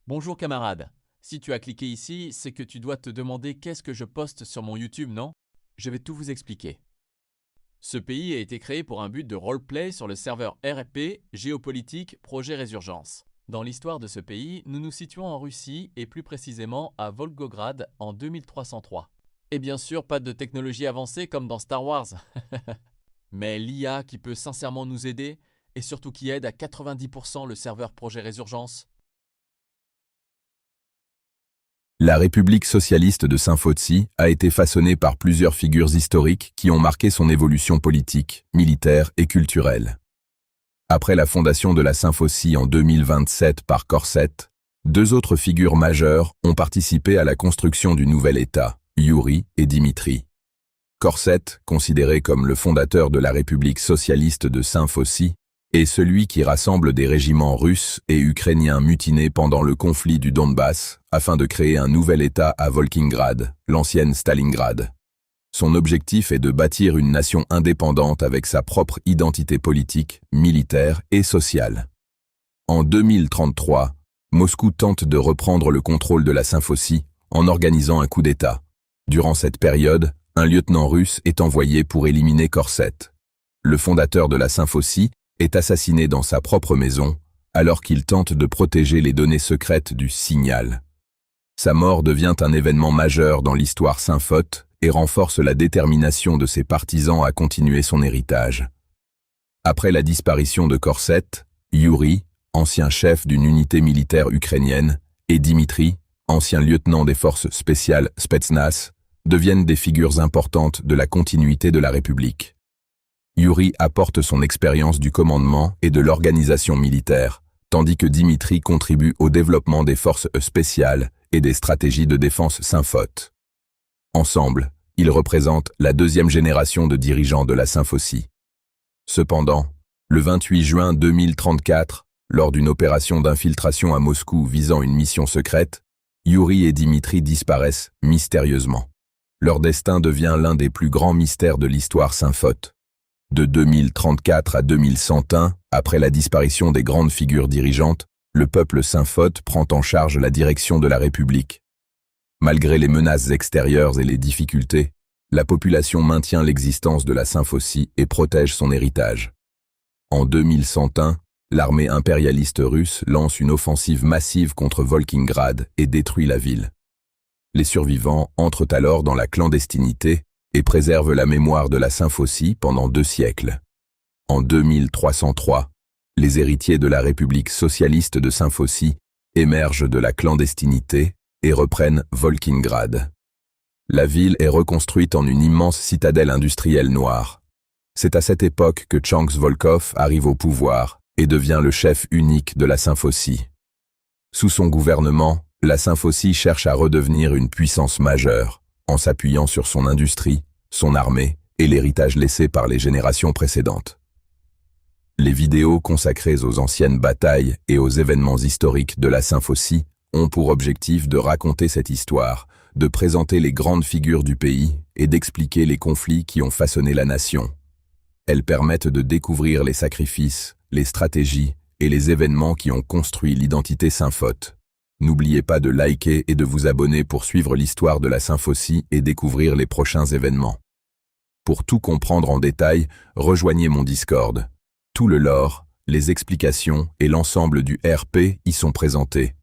Bonjour camarade. Si tu as cliqué ici, c'est que tu dois te demander qu'est-ce que je poste sur mon YouTube, non? Je vais tout vous expliquer. Ce pays a été créé pour un but de roleplay sur le serveur RP Géopolitique Projet Résurgence. Dans l'histoire de ce pays, nous nous situons en Russie et plus précisément à Volgograd en 2303. Et bien sûr, pas de technologie avancée comme dans Star Wars. Mais l'IA qui peut sincèrement nous aider et surtout qui aide à 90% le serveur Projet Résurgence. La République socialiste de Saint-Fotzi a été façonnée par plusieurs figures historiques qui ont marqué son évolution politique, militaire et culturelle. Après la fondation de la Saint-Fotzi en 2027 par Korset, deux autres figures majeures ont participé à la construction du nouvel État, Youri et Dimitri. Korset, considéré comme le fondateur de la République socialiste de Saint-Fotzi, est celui qui rassemble des régiments russes et ukrainiens mutinés pendant le conflit du Donbass afin de créer un nouvel État à Volkingrad, l'ancienne Stalingrad. Son objectif est de bâtir une nation indépendante avec sa propre identité politique, militaire et sociale. En 2033, Moscou tente de reprendre le contrôle de la Saint-Fotzi en organisant un coup d'État. Durant cette période, un lieutenant russe est envoyé pour éliminer Korset. Le fondateur de la Saint-Fotzi est assassiné dans sa propre maison alors qu'il tente de protéger les données secrètes du Signal. Sa mort devient un événement majeur dans l'histoire Saint-Foth et renforce la détermination de ses partisans à continuer son héritage. Après la disparition de Korset, Youri, ancien chef d'une unité militaire ukrainienne, et Dimitri, ancien lieutenant des forces spéciales Spetsnaz, deviennent des figures importantes de la continuité de la République. Youri apporte son expérience du commandement et de l'organisation militaire, tandis que Dimitri contribue au développement des forces spéciales et des stratégies de défense Saint-Foth. Ensemble, ils représentent la deuxième génération de dirigeants de la Saint-Fotzi. Cependant, le 28 juin 2034, lors d'une opération d'infiltration à Moscou visant une mission secrète, Youri et Dimitri disparaissent mystérieusement. Leur destin devient l'un des plus grands mystères de l'histoire Saint-Foth. De 2034 à 2101, après la disparition des grandes figures dirigeantes, le peuple Saint-Foth prend en charge la direction de la République. Malgré les menaces extérieures et les difficultés, la population maintient l'existence de la Saint-Fotzi et protège son héritage. En 2101, l'armée impérialiste russe lance une offensive massive contre Volkingrad et détruit la ville. Les survivants entrent alors dans la clandestinité et préservent la mémoire de la Saint-Fotzi pendant 2 siècles. En 2303, les héritiers de la République socialiste de Saint-Fotzi émergent de la clandestinité et reprennent Volkingrad. La ville est reconstruite en une immense citadelle industrielle noire. C'est à cette époque que Tchangz Volkov arrive au pouvoir et devient le chef unique de la Saint-Fotzi. Sous son gouvernement, la Saint-Fotzi cherche à redevenir une puissance majeure, en s'appuyant sur son industrie, son armée et l'héritage laissé par les générations précédentes. Les vidéos consacrées aux anciennes batailles et aux événements historiques de la Saint-Fotzi ont pour objectif de raconter cette histoire, de présenter les grandes figures du pays et d'expliquer les conflits qui ont façonné la nation. Elles permettent de découvrir les sacrifices, les stratégies et les événements qui ont construit l'identité Saint-Foth. N'oubliez pas de liker et de vous abonner pour suivre l'histoire de la Saint-Fotzi et découvrir les prochains événements. Pour tout comprendre en détail, rejoignez mon Discord. Tout le lore, les explications et l'ensemble du RP y sont présentés.